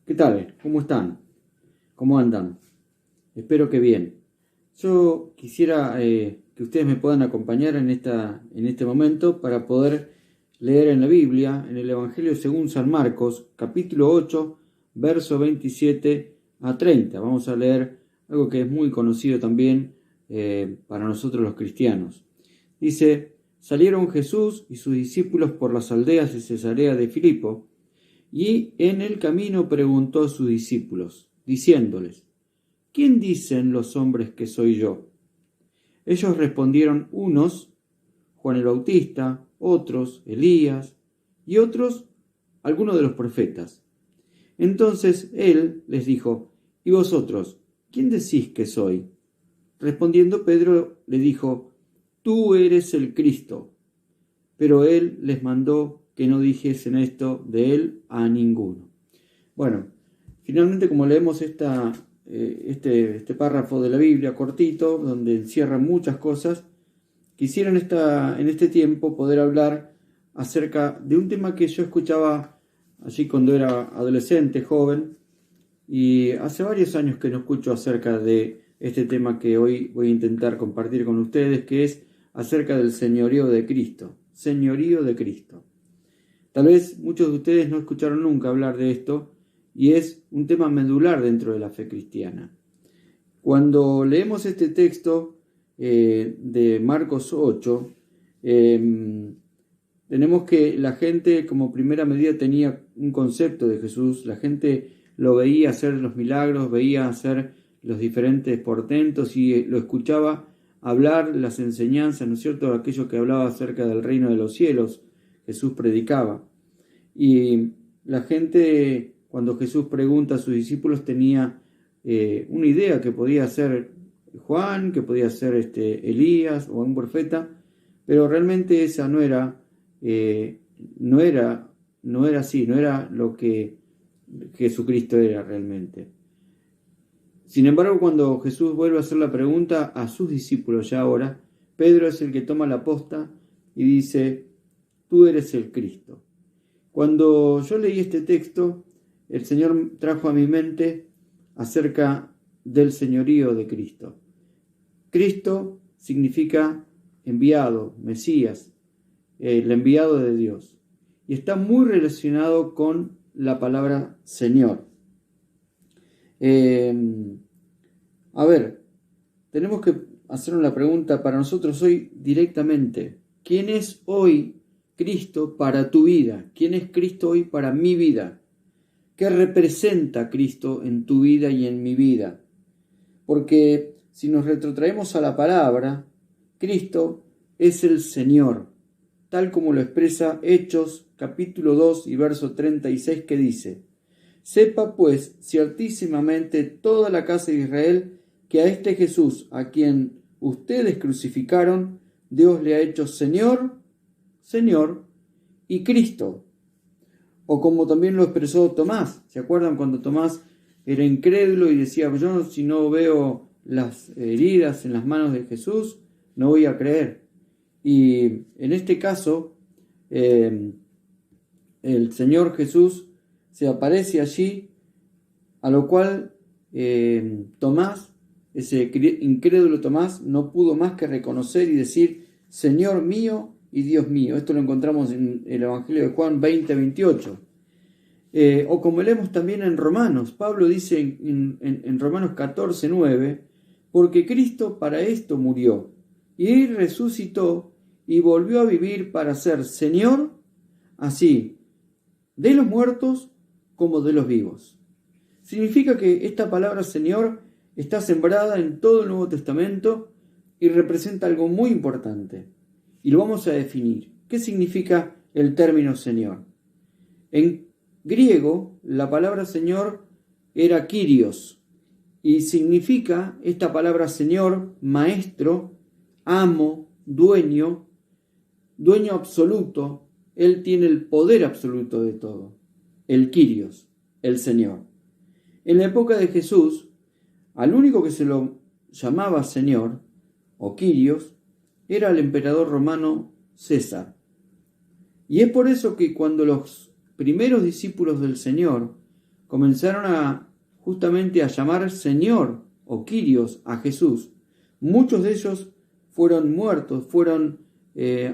¿Qué tal? ¿Cómo están? ¿Cómo andan? Espero que bien. Yo quisiera que ustedes me puedan acompañar en este momento para poder leer en la Biblia, en el Evangelio según San Marcos, capítulo 8, verso 27 a 30. Vamos a leer algo que es muy conocido también para nosotros los cristianos. Dice: salieron Jesús y sus discípulos por las aldeas de Cesarea de Filipo, y en el camino preguntó a sus discípulos, diciéndoles: ¿quién dicen los hombres que soy yo? Ellos respondieron: unos, Juan el Bautista; otros, Elías; y otros, algunos de los profetas. Entonces él les dijo: ¿y vosotros, quién decís que soy? Respondiendo Pedro le dijo: tú eres el Cristo. Pero él les mandó que no dijesen esto de él a ninguno. Bueno, finalmente, como leemos este párrafo de la Biblia cortito, donde encierra muchas cosas, quisiera en este tiempo poder hablar acerca de un tema que yo escuchaba allí cuando era adolescente, joven, y hace varios años que no escucho acerca de este tema que hoy voy a intentar compartir con ustedes, que es acerca del señorío de Cristo. Señorío de Cristo. Tal vez muchos de ustedes no escucharon nunca hablar de esto, y es un tema medular dentro de la fe cristiana. Cuando leemos este texto de Marcos 8, tenemos que la gente como primera medida tenía un concepto de Jesús. La gente lo veía hacer los milagros, veía hacer los diferentes portentos y lo escuchaba hablar las enseñanzas, ¿no es cierto?, aquello que hablaba acerca del reino de los cielos. Jesús predicaba. Y la gente, cuando Jesús pregunta a sus discípulos, tenía una idea que podía ser Juan, que podía ser Elías o un profeta, pero realmente esa no era así, no era lo que Jesucristo era realmente. Sin embargo, cuando Jesús vuelve a hacer la pregunta a sus discípulos ya ahora, Pedro es el que toma la posta y dice: tú eres el Cristo. Cuando yo leí este texto, el Señor trajo a mi mente acerca del señorío de Cristo. Cristo significa enviado, Mesías, el enviado de Dios, y está muy relacionado con la palabra Señor. Tenemos que hacernos la pregunta para nosotros hoy directamente: ¿quién es hoy Cristo para tu vida? ¿Quién es Cristo hoy para mi vida? ¿Qué representa Cristo en tu vida y en mi vida? Porque si nos retrotraemos a la palabra, Cristo es el Señor, tal como lo expresa Hechos capítulo 2 y verso 36, que dice: sepa pues ciertísimamente toda la casa de Israel que a este Jesús, a quien ustedes crucificaron, Dios le ha hecho Señor, Señor y Cristo. O como también lo expresó Tomás. ¿Se acuerdan cuando Tomás era incrédulo y decía: yo si no veo las heridas en las manos de Jesús, no voy a creer? Y en este caso, el Señor Jesús se aparece allí, a lo cual Tomás, ese incrédulo Tomás, no pudo más que reconocer y decir: Señor mío y Dios mío. Esto lo encontramos en el Evangelio de Juan 20-28. O como leemos también en Romanos, Pablo dice en Romanos 14-9: porque Cristo para esto murió, y resucitó, y volvió a vivir para ser Señor, así de los muertos como de los vivos. Significa que esta palabra Señor está sembrada en todo el Nuevo Testamento y representa algo muy importante. Y lo vamos a definir. ¿Qué significa el término Señor? En griego, la palabra Señor era Kyrios, y significa esta palabra Señor, maestro, amo, dueño absoluto. Él tiene el poder absoluto de todo. El Kyrios, el Señor. En la época de Jesús, al único que se lo llamaba Señor o Kyrios era el emperador romano César. Y es por eso que cuando los primeros discípulos del Señor comenzaron justamente a llamar Señor o Kyrios a Jesús, muchos de ellos fueron muertos, fueron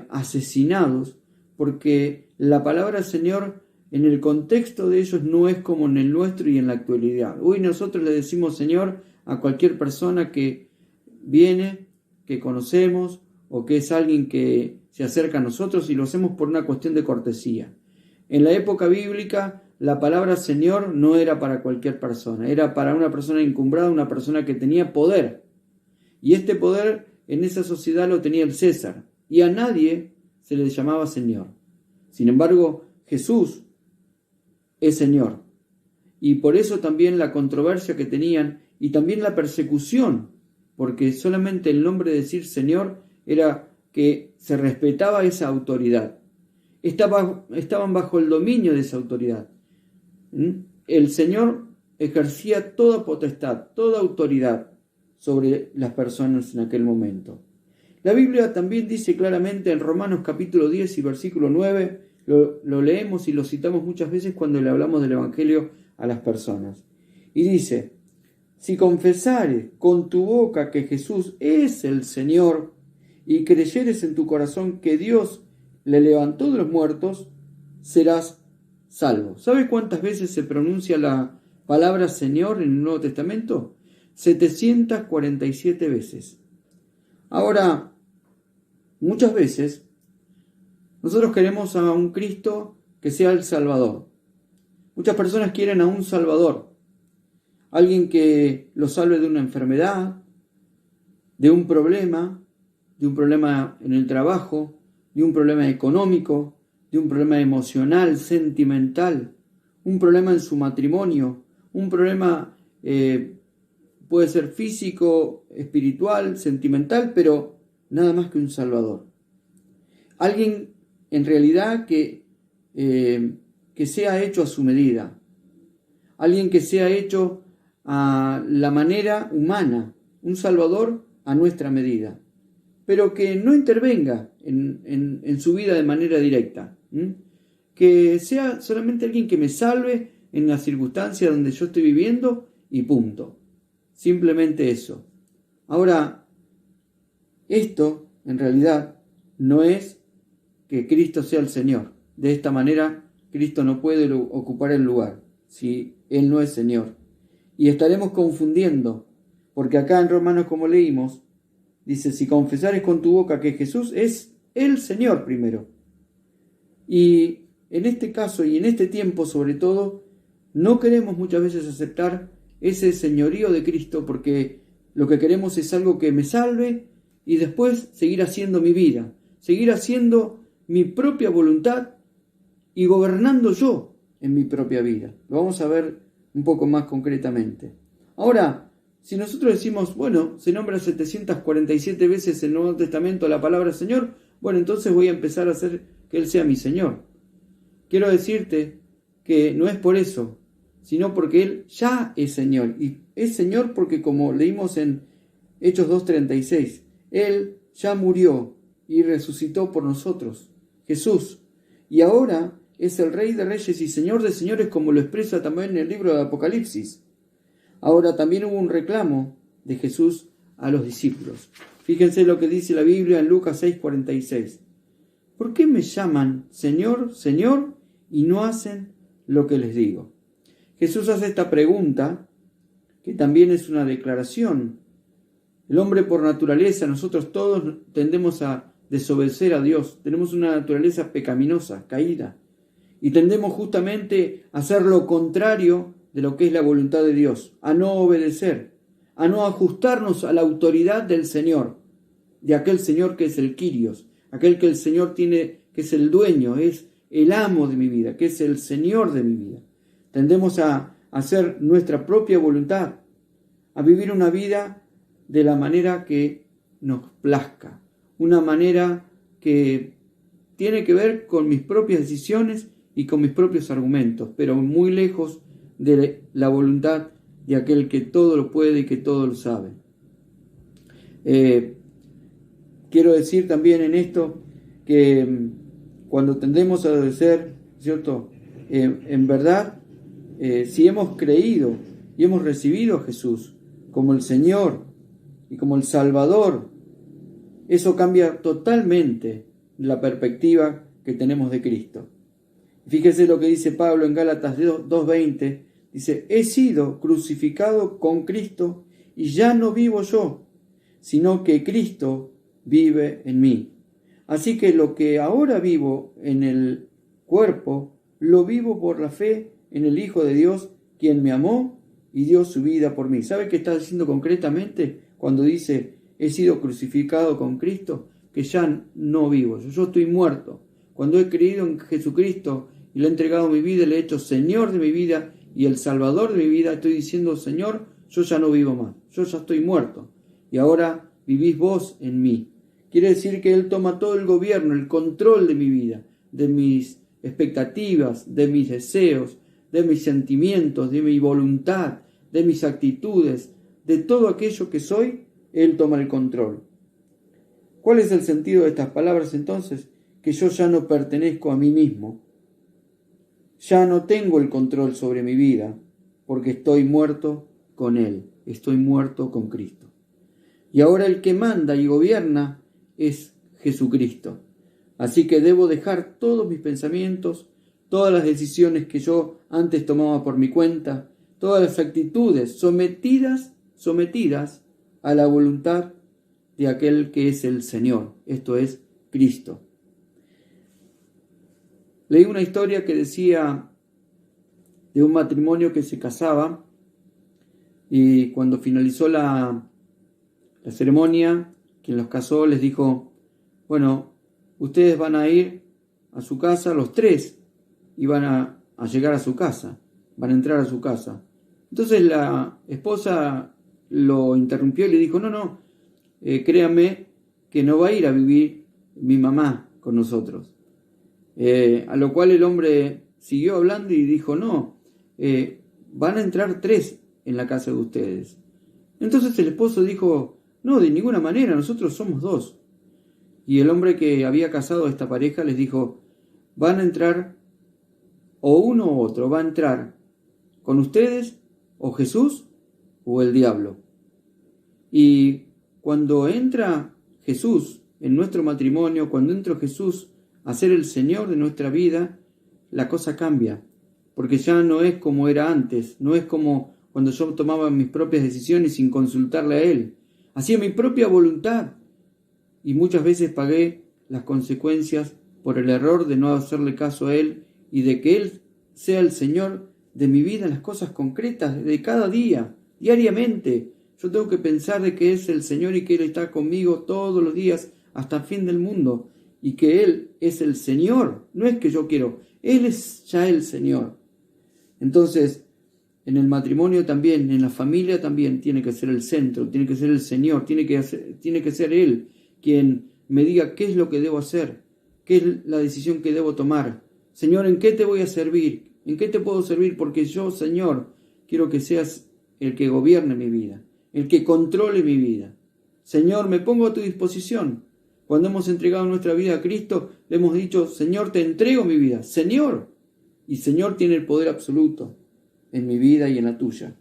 asesinados, porque la palabra Señor en el contexto de ellos no es como en el nuestro y en la actualidad. Hoy nosotros le decimos Señor a cualquier persona que viene, que conocemos o que es alguien que se acerca a nosotros, y lo hacemos por una cuestión de cortesía. En la época bíblica la palabra Señor no era para cualquier persona, era para una persona encumbrada, una persona que tenía poder. Y este poder en esa sociedad lo tenía el César, y a nadie se le llamaba Señor. Sin embargo, Jesús es Señor. Y por eso también la controversia que tenían y también la persecución, porque solamente el nombre de decir Señor era que se respetaba esa autoridad. Estaban bajo el dominio de esa autoridad. El Señor ejercía toda potestad, toda autoridad sobre las personas en aquel momento. La Biblia también dice claramente en Romanos capítulo 10 y versículo 9, lo leemos y lo citamos muchas veces cuando le hablamos del Evangelio a las personas. Y dice: si confesares con tu boca que Jesús es el Señor y creyeres en tu corazón que Dios le levantó de los muertos, serás salvo. ¿Sabe cuántas veces se pronuncia la palabra Señor en el Nuevo Testamento? 747 veces. Ahora, muchas veces nosotros queremos a un Cristo que sea el Salvador. Muchas personas quieren a un Salvador, alguien que los salve de una enfermedad, de un problema en el trabajo, de un problema económico, de un problema emocional, sentimental, un problema en su matrimonio, un problema puede ser físico, espiritual, sentimental, pero nada más que un Salvador. Alguien en realidad que sea hecho a su medida, alguien que sea hecho a la manera humana, un Salvador a nuestra medida, pero que no intervenga en su vida de manera directa, que sea solamente alguien que me salve en la circunstancia donde yo estoy viviendo y punto, simplemente eso. Ahora, esto en realidad no es que Cristo sea el Señor. De esta manera Cristo no puede ocupar el lugar si Él no es Señor. Y estaremos confundiendo, porque acá en Romanos, como leímos, dice: si confesares con tu boca que Jesús es el Señor primero. Y en este caso y en este tiempo sobre todo, no queremos muchas veces aceptar ese señorío de Cristo, porque lo que queremos es algo que me salve y después seguir haciendo mi vida, seguir haciendo mi propia voluntad y gobernando yo en mi propia vida. Lo vamos a ver un poco más concretamente. Ahora, si nosotros decimos, bueno, se nombra 747 veces en el Nuevo Testamento la palabra Señor, bueno, entonces voy a empezar a hacer que Él sea mi Señor. Quiero decirte que no es por eso, sino porque Él ya es Señor. Y es Señor porque, como leímos en Hechos 2:36, Él ya murió y resucitó por nosotros, Jesús. Y ahora es el Rey de Reyes y Señor de Señores, como lo expresa también en el libro de Apocalipsis. Ahora también hubo un reclamo de Jesús a los discípulos. Fíjense lo que dice la Biblia en Lucas 6:46. ¿Por qué me llaman Señor, Señor, y no hacen lo que les digo? Jesús hace esta pregunta, que también es una declaración. El hombre por naturaleza, nosotros todos tendemos a desobedecer a Dios. Tenemos una naturaleza pecaminosa, caída. Y tendemos justamente a hacer lo contrario de lo que es la voluntad de Dios, a no obedecer, a no ajustarnos a la autoridad del Señor, de aquel Señor que es el Kyrios, aquel que el Señor tiene, que es el dueño, es el amo de mi vida, que es el Señor de mi vida. Tendemos a hacer nuestra propia voluntad, a vivir una vida de la manera que nos plazca, una manera que tiene que ver con mis propias decisiones y con mis propios argumentos, pero muy lejos de la voluntad de aquel que todo lo puede y que todo lo sabe. Quiero decir también en esto que cuando tendemos a obedecer, ¿cierto? En verdad si hemos creído y hemos recibido a Jesús como el Señor y como el Salvador, eso cambia totalmente la perspectiva que tenemos de Cristo. Fíjese lo que dice Pablo en Gálatas 2:20, dice: he sido crucificado con Cristo y ya no vivo yo, sino que Cristo vive en mí. Así que lo que ahora vivo en el cuerpo, lo vivo por la fe en el Hijo de Dios, quien me amó y dio su vida por mí. ¿Sabe qué está diciendo concretamente cuando dice he sido crucificado con Cristo? Que ya no vivo, yo estoy muerto. Cuando he creído en Jesucristo y le he entregado mi vida, le he hecho Señor de mi vida y el Salvador de mi vida, estoy diciendo: Señor, yo ya no vivo más, yo ya estoy muerto y ahora vivís vos en mí. Quiere decir que Él toma todo el gobierno, el control de mi vida, de mis expectativas, de mis deseos, de mis sentimientos, de mi voluntad, de mis actitudes, de todo aquello que soy. Él toma el control. ¿Cuál es el sentido de estas palabras entonces? Que yo ya no pertenezco a mí mismo. Ya no tengo el control sobre mi vida, porque estoy muerto con Él, estoy muerto con Cristo. Y ahora el que manda y gobierna es Jesucristo. Así que debo dejar todos mis pensamientos, todas las decisiones que yo antes tomaba por mi cuenta, todas las actitudes sometidas a la voluntad de aquel que es el Señor, esto es Cristo. Leí una historia que decía de un matrimonio que se casaba y cuando finalizó la ceremonia, quien los casó les dijo: bueno, ustedes van a ir a su casa, los tres, y van a llegar a su casa, van a entrar a su casa. Entonces la esposa lo interrumpió y le dijo: no, créanme que no va a ir a vivir mi mamá con nosotros. A lo cual el hombre siguió hablando y dijo: no, van a entrar tres en la casa de ustedes. Entonces el esposo dijo: no, de ninguna manera, nosotros somos dos. Y el hombre que había casado a esta pareja les dijo: van a entrar o uno u otro, va a entrar con ustedes o Jesús o el diablo. Y cuando entra Jesús en nuestro matrimonio, cuando entra Jesús a ser el Señor de nuestra vida, la cosa cambia, porque ya no es como era antes, no es como cuando yo tomaba mis propias decisiones sin consultarle a Él. Hacía mi propia voluntad y muchas veces pagué las consecuencias por el error de no hacerle caso a Él y de que Él sea el Señor de mi vida en las cosas concretas de cada día, diariamente. Yo tengo que pensar de que es el Señor y que Él está conmigo todos los días hasta el fin del mundo y que Él es el Señor, no es que yo quiero, Él es ya el Señor. Entonces, en el matrimonio también, en la familia también tiene que ser el centro, tiene que ser el Señor, tiene que ser Él quien me diga qué es lo que debo hacer, qué es la decisión que debo tomar. Señor, ¿en qué te voy a servir? ¿En qué te puedo servir? Porque yo, Señor, quiero que seas el que gobierne mi vida, el que controle mi vida. Señor, me pongo a tu disposición. Cuando hemos entregado nuestra vida a Cristo, le hemos dicho: Señor, te entrego mi vida. Señor. Y Señor tiene el poder absoluto en mi vida y en la tuya.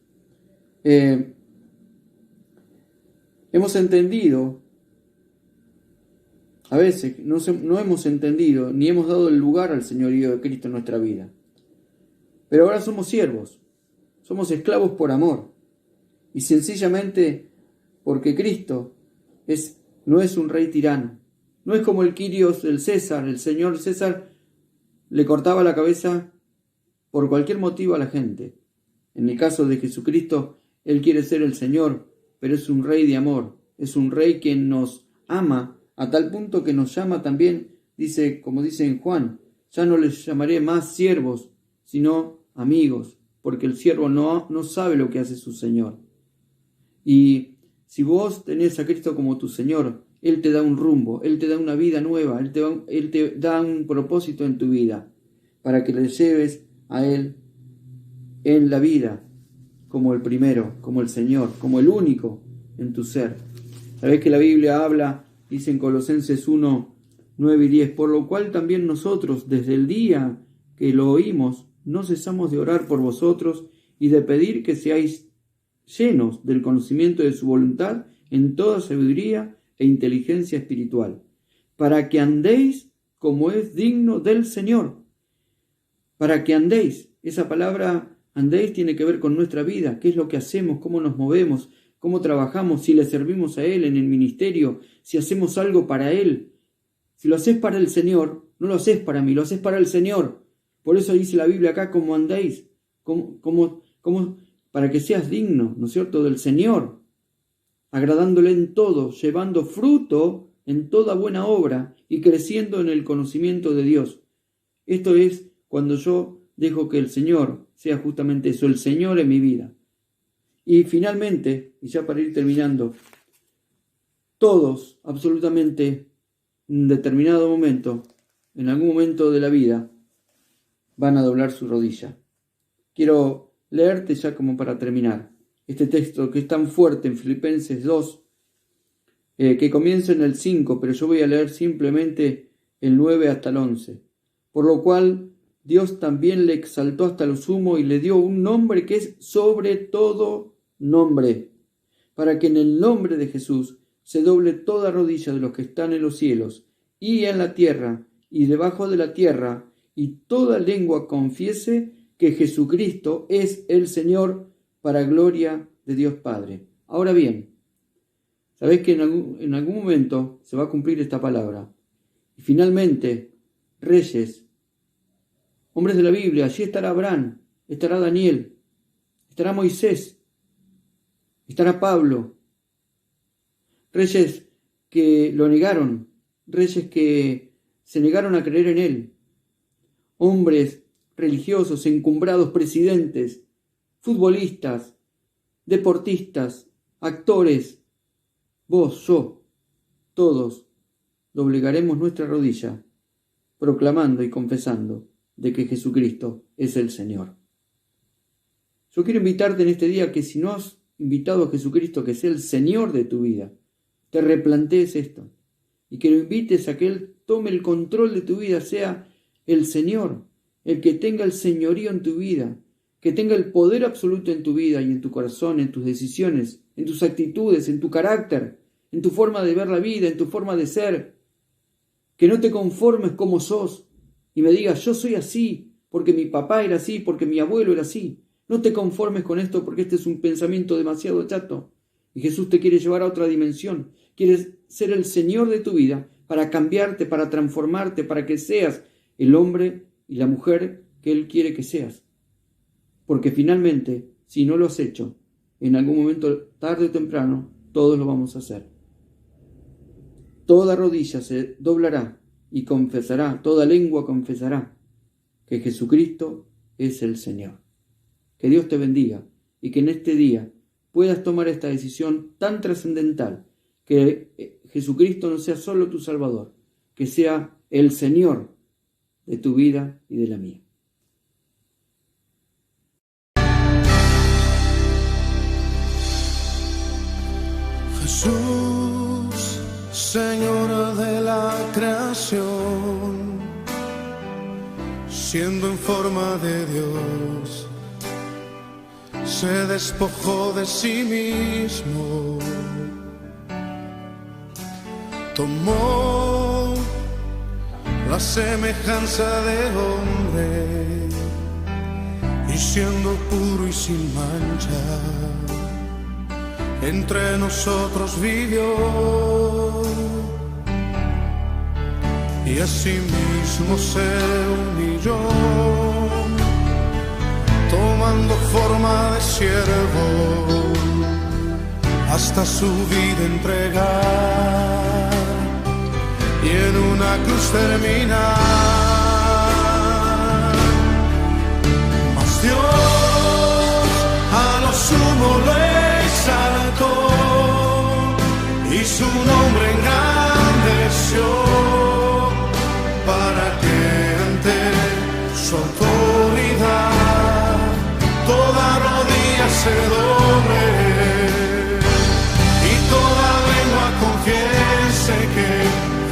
Hemos entendido, a veces no hemos entendido ni hemos dado el lugar al señorío de Cristo en nuestra vida. Pero ahora somos siervos, somos esclavos por amor. Y sencillamente porque Cristo no es un rey tirano. No es como el Quirios, el César, el señor César le cortaba la cabeza por cualquier motivo a la gente. En el caso de Jesucristo, Él quiere ser el Señor, pero es un rey de amor. Es un rey quien nos ama a tal punto que nos llama también, dice, como dice en Juan: ya no les llamaré más siervos, sino amigos, porque el siervo no sabe lo que hace su Señor. Y si vos tenés a Cristo como tu Señor, Él te da un rumbo, Él te da una vida nueva, Él te da un propósito en tu vida, para que le lleves a Él en la vida, como el primero, como el Señor, como el único en tu ser. Sabés que la Biblia habla, dice en Colosenses 1, 9 y 10, por lo cual también nosotros, desde el día que lo oímos, no cesamos de orar por vosotros y de pedir que seáis llenos del conocimiento de su voluntad en toda sabiduría e inteligencia espiritual, para que andéis como es digno del Señor. Para que andéis. Esa palabra andéis tiene que ver con nuestra vida, qué es lo que hacemos, cómo nos movemos, cómo trabajamos, si le servimos a Él en el ministerio, si hacemos algo para Él. Si lo haces para el Señor, no lo haces para mí, lo haces para el Señor. Por eso dice la Biblia acá, como andéis, para que seas digno, ¿no es cierto?, del Señor, agradándole en todo, llevando fruto en toda buena obra y creciendo en el conocimiento de Dios. Esto es cuando yo dejo que el Señor sea justamente eso, el Señor en mi vida. Y finalmente, y ya para ir terminando, todos, absolutamente, en determinado momento, en algún momento de la vida, van a doblar su rodilla. Quiero leerte ya como para terminar este texto que es tan fuerte en Filipenses 2, que comienza en el 5, pero yo voy a leer simplemente el 9 hasta el 11. Por lo cual Dios también le exaltó hasta lo sumo y le dio un nombre que es sobre todo nombre, para que en el nombre de Jesús se doble toda rodilla de los que están en los cielos y en la tierra y debajo de la tierra, y toda lengua confiese que Jesucristo es el Señor, para gloria de Dios Padre. Ahora bien, sabéis que en algún momento se va a cumplir esta palabra. Y finalmente, reyes, hombres de la Biblia, allí estará Abraham, estará Daniel, estará Moisés, estará Pablo. Reyes que lo negaron, reyes que se negaron a creer en él. Hombres religiosos, encumbrados, presidentes, futbolistas, deportistas, actores, vos, yo, todos doblegaremos nuestra rodilla, proclamando y confesando de que Jesucristo es el Señor. Yo quiero invitarte en este día que si no has invitado a Jesucristo que sea el Señor de tu vida, te replantees esto y que lo invites a que Él tome el control de tu vida, sea el Señor, el que tenga el señorío en tu vida, que tenga el poder absoluto en tu vida y en tu corazón, en tus decisiones, en tus actitudes, en tu carácter, en tu forma de ver la vida, en tu forma de ser. Que no te conformes como sos y me digas, yo soy así porque mi papá era así, porque mi abuelo era así. No te conformes con esto porque este es un pensamiento demasiado chato. Y Jesús te quiere llevar a otra dimensión. Quieres ser el Señor de tu vida para cambiarte, para transformarte, para que seas el hombre y la mujer que Él quiere que seas. Porque finalmente, si no lo has hecho, en algún momento, tarde o temprano, todos lo vamos a hacer. Toda rodilla se doblará y confesará, toda lengua confesará que Jesucristo es el Señor. Que Dios te bendiga y que en este día puedas tomar esta decisión tan trascendental, que Jesucristo no sea solo tu Salvador, que sea el Señor de tu vida y de la mía. Jesús, Señor de la creación, siendo en forma de Dios, se despojó de sí mismo, tomó la semejanza de hombre y siendo puro y sin mancha, entre nosotros vivió y asimismo se humilló, tomando forma de siervo, hasta su vida entregar y en una cruz terminar. Mas Dios a lo sumo lo exaltó y su nombre engrandeció, para que ante su autoridad toda rodilla se doble y toda lengua confiese que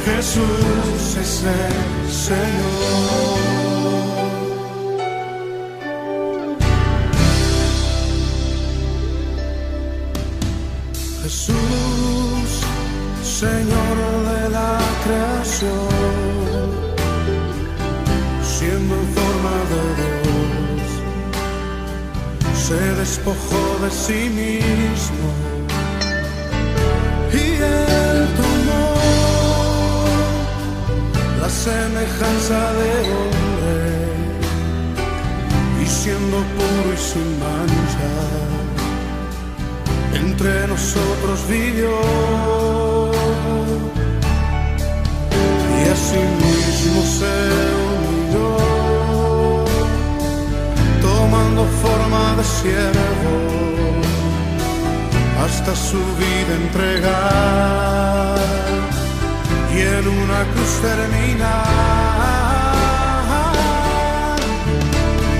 Jesús es el Señor. nació, siendo en forma de Dios, se despojó de sí mismo y él tomó la semejanza de hombre y siendo puro y sin mancha, entre nosotros vivió. Y así mismo se humilló, tomando forma de siervo, hasta su vida entregar y en una cruz terminar.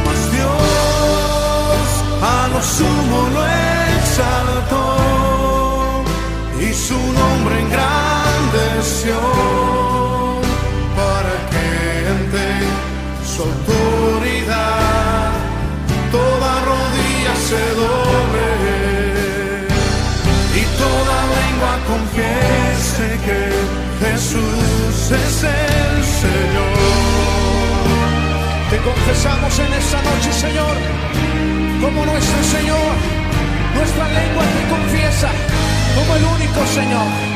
Mas Dios a lo sumo lo exaltó y su nombre engrandeció, para que ante su autoridad toda rodilla se doble y toda lengua confiese que Jesús es el Señor. Te confesamos en esta noche, Señor, como nuestro Señor. Nuestra lengua te confiesa como el único Señor.